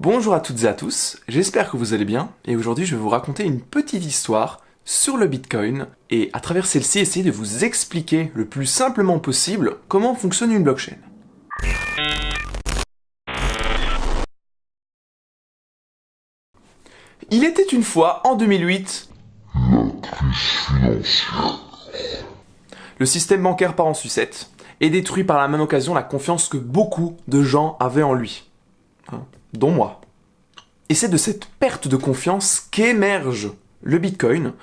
Bonjour à toutes et à tous, j'espère que vous allez bien, et aujourd'hui je vais vous raconter une petite histoire sur le Bitcoin, et à travers celle-ci essayer de vous expliquer le plus simplement possible comment fonctionne une blockchain. Il était une fois, en 2008, le système bancaire part en sucette, et détruit par la même occasion la confiance que beaucoup de gens avaient en lui, dont moi. Et c'est de cette perte de confiance qu'émerge le Bitcoin,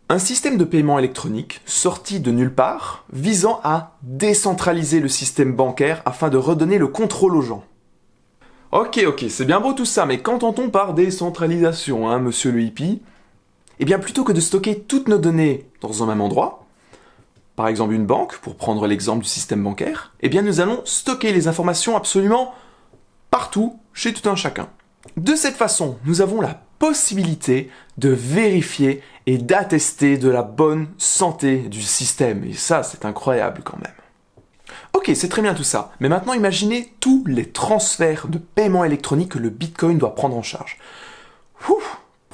un système de paiement électronique sorti de nulle part, visant à décentraliser le système bancaire afin de redonner le contrôle aux gens. Ok, c'est bien beau tout ça, mais qu'entend-on par décentralisation, monsieur le hippie? Eh bien, plutôt que de stocker toutes nos données dans un même endroit, par exemple une banque, pour prendre l'exemple du système bancaire, eh bien nous allons stocker les informations absolument partout, chez tout un chacun. De cette façon, nous avons la possibilité de vérifier et d'attester de la bonne santé du système. Et ça, c'est incroyable quand même. Ok, c'est très bien tout ça. Mais maintenant, imaginez tous les transferts de paiement électronique que le Bitcoin doit prendre en charge. Pour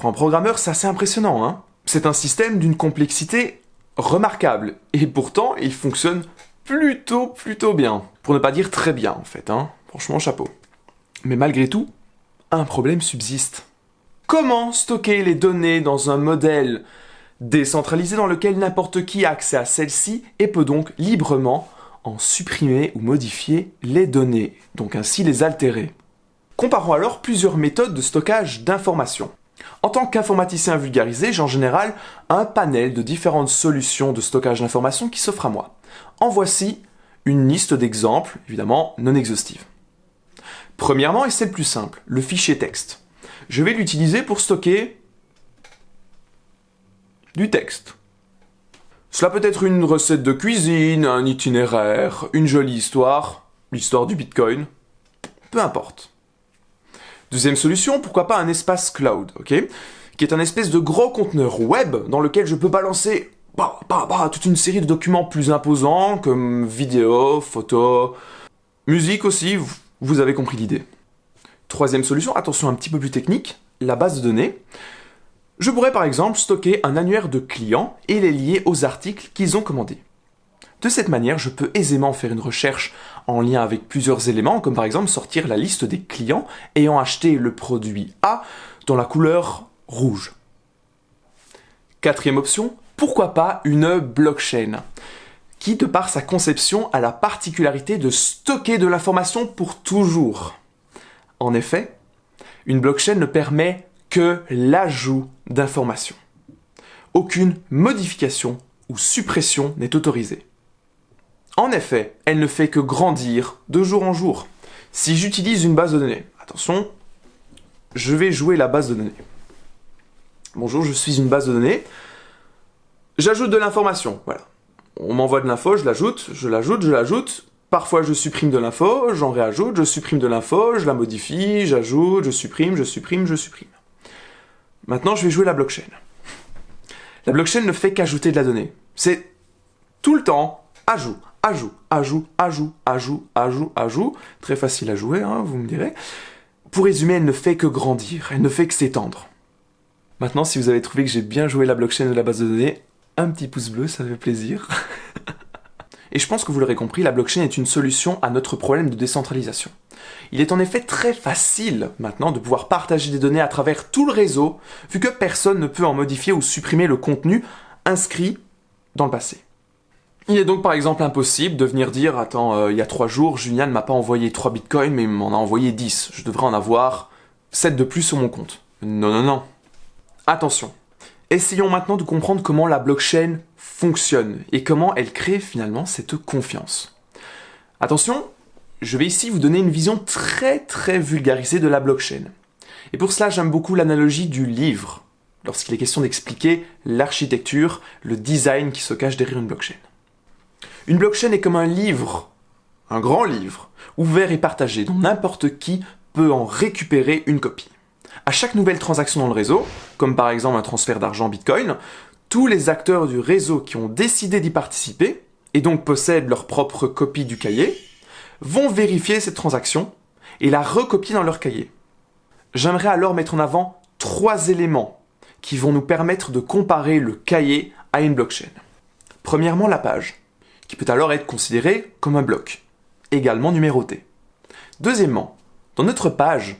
un programmeur, c'est assez impressionnant, hein. C'est un système d'une complexité remarquable. Et pourtant, il fonctionne plutôt bien. Pour ne pas dire très bien, en fait, hein. Franchement, chapeau. Mais malgré tout, un problème subsiste. Comment stocker les données dans un modèle décentralisé dans lequel n'importe qui a accès à celles-ci et peut donc librement en supprimer ou modifier les données, donc ainsi les altérer? Comparons alors plusieurs méthodes de stockage d'informations. En tant qu'informaticien vulgarisé, j'ai en général un panel de différentes solutions de stockage d'informations qui s'offrent à moi. En voici une liste d'exemples, évidemment non exhaustive. Premièrement, et c'est le plus simple, le fichier texte. Je vais l'utiliser pour stocker du texte. Cela peut être une recette de cuisine, un itinéraire, une jolie histoire, l'histoire du Bitcoin, peu importe. Deuxième solution, pourquoi pas un espace cloud, ok, qui est un espèce de gros conteneur web dans lequel je peux balancer toute une série de documents plus imposants comme vidéos, photos, musique aussi. Vous avez compris l'idée. Troisième solution, attention un petit peu plus technique, la base de données. Je pourrais par exemple stocker un annuaire de clients et les lier aux articles qu'ils ont commandés. De cette manière, je peux aisément faire une recherche en lien avec plusieurs éléments, comme par exemple sortir la liste des clients ayant acheté le produit A dans la couleur rouge. Quatrième option, pourquoi pas une blockchain, qui, de par sa conception, a la particularité de stocker de l'information pour toujours. En effet, une blockchain ne permet que l'ajout d'informations. Aucune modification ou suppression n'est autorisée. En effet, elle ne fait que grandir de jour en jour. Si j'utilise une base de données, attention, je vais jouer la base de données. Bonjour, je suis une base de données. J'ajoute de l'information, voilà. On m'envoie de l'info, je l'ajoute. Parfois je supprime de l'info, j'en réajoute, je supprime de l'info, je la modifie, j'ajoute, je supprime. Maintenant, je vais jouer la blockchain. La blockchain ne fait qu'ajouter de la donnée. C'est tout le temps ajout. Très facile à jouer, vous me direz. Pour résumer, elle ne fait que grandir, elle ne fait que s'étendre. Maintenant, si vous avez trouvé que j'ai bien joué la blockchain de la base de données, un petit pouce bleu, ça fait plaisir. Et je pense que vous l'aurez compris, la blockchain est une solution à notre problème de décentralisation. Il est en effet très facile maintenant de pouvoir partager des données à travers tout le réseau, vu que personne ne peut en modifier ou supprimer le contenu inscrit dans le passé. Il est donc par exemple impossible de venir dire « Attends, il y a 3 jours, Julien ne m'a pas envoyé 3 bitcoins, mais il m'en a envoyé 10. Je devrais en avoir 7 de plus sur mon compte. » Non. Attention. Essayons maintenant de comprendre comment la blockchain fonctionne et comment elle crée finalement cette confiance. Attention, je vais ici vous donner une vision très vulgarisée de la blockchain. Et pour cela, j'aime beaucoup l'analogie du livre, lorsqu'il est question d'expliquer l'architecture, le design qui se cache derrière une blockchain. Une blockchain est comme un livre, un grand livre, ouvert et partagé, dont n'importe qui peut en récupérer une copie. À chaque nouvelle transaction dans le réseau, comme par exemple un transfert d'argent Bitcoin, tous les acteurs du réseau qui ont décidé d'y participer, et donc possèdent leur propre copie du cahier, vont vérifier cette transaction et la recopier dans leur cahier. J'aimerais alors mettre en avant 3 éléments qui vont nous permettre de comparer le cahier à une blockchain. Premièrement, la page, qui peut alors être considérée comme un bloc, également numéroté. Deuxièmement, dans notre page,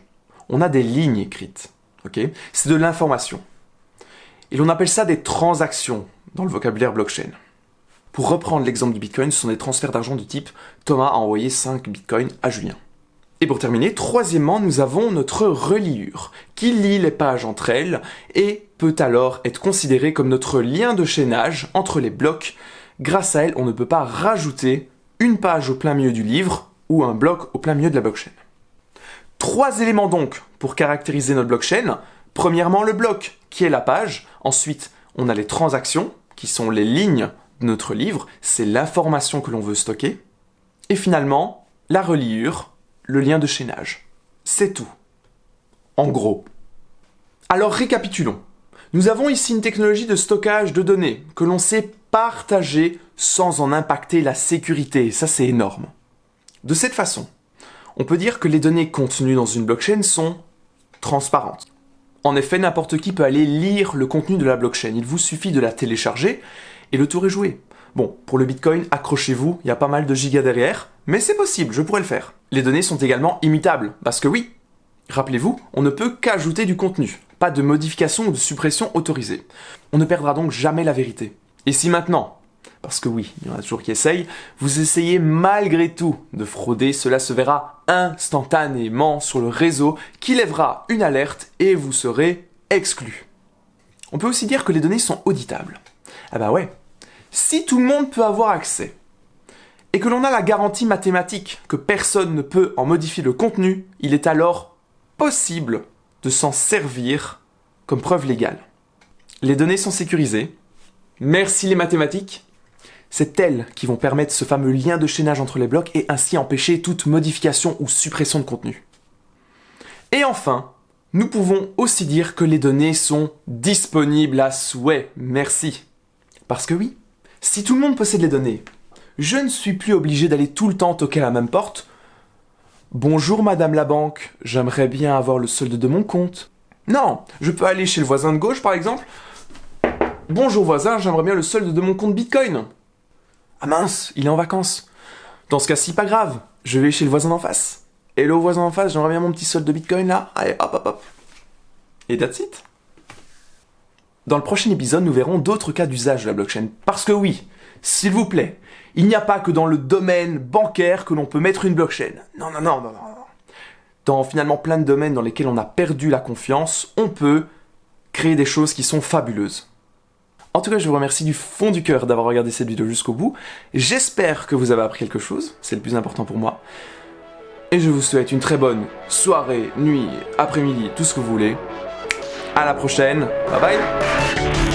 on a des lignes écrites. Okay, c'est de l'information. Et l'on appelle ça des transactions dans le vocabulaire blockchain. Pour reprendre l'exemple du Bitcoin, ce sont des transferts d'argent du type Thomas a envoyé 5 Bitcoins à Julien. Et pour terminer, troisièmement, nous avons notre reliure, qui lie les pages entre elles et peut alors être considérée comme notre lien de chaînage entre les blocs. Grâce à elle, on ne peut pas rajouter une page au plein milieu du livre ou un bloc au plein milieu de la blockchain. 3 éléments donc pour caractériser notre blockchain. Premièrement, le bloc, qui est la page. Ensuite, on a les transactions, qui sont les lignes de notre livre. C'est l'information que l'on veut stocker. Et finalement, la reliure, le lien de chaînage. C'est tout. En gros. Alors récapitulons. Nous avons ici une technologie de stockage de données que l'on sait partager sans en impacter la sécurité. Et ça, c'est énorme. De cette façon, on peut dire que les données contenues dans une blockchain sont transparentes. En effet, n'importe qui peut aller lire le contenu de la blockchain. Il vous suffit de la télécharger et le tour est joué. Bon, pour le Bitcoin, accrochez-vous, il y a pas mal de gigas derrière, mais c'est possible, je pourrais le faire. Les données sont également immutables, parce que oui, rappelez-vous, on ne peut qu'ajouter du contenu, pas de modification ou de suppression autorisée. On ne perdra donc jamais la vérité. Et si maintenant, parce que oui, il y en a toujours qui essayent, vous essayez malgré tout de frauder, cela se verra instantanément sur le réseau qui lèvera une alerte et vous serez exclu. On peut aussi dire que les données sont auditables. Ah bah ouais. Si tout le monde peut avoir accès, et que l'on a la garantie mathématique que personne ne peut en modifier le contenu, il est alors possible de s'en servir comme preuve légale. Les données sont sécurisées. Merci les mathématiques. C'est elles qui vont permettre ce fameux lien de chaînage entre les blocs et ainsi empêcher toute modification ou suppression de contenu. Et enfin, nous pouvons aussi dire que les données sont disponibles à souhait. Merci. Parce que oui, si tout le monde possède les données, je ne suis plus obligé d'aller tout le temps toquer à la même porte. Bonjour madame la banque, j'aimerais bien avoir le solde de mon compte. Non, je peux aller chez le voisin de gauche par exemple. Bonjour voisin, j'aimerais bien le solde de mon compte Bitcoin. Ah mince, il est en vacances. Dans ce cas-ci, pas grave, je vais chez le voisin d'en face. Hello voisin d'en face, j'aimerais bien mon petit solde de Bitcoin là. Allez, hop hop hop. Et that's it. Dans le prochain épisode, nous verrons d'autres cas d'usage de la blockchain. Parce que oui, s'il vous plaît, il n'y a pas que dans le domaine bancaire que l'on peut mettre une blockchain. Non. Dans finalement plein de domaines dans lesquels on a perdu la confiance, on peut créer des choses qui sont fabuleuses. En tout cas, je vous remercie du fond du cœur d'avoir regardé cette vidéo jusqu'au bout. J'espère que vous avez appris quelque chose, c'est le plus important pour moi. Et je vous souhaite une très bonne soirée, nuit, après-midi, tout ce que vous voulez. À la prochaine, bye bye.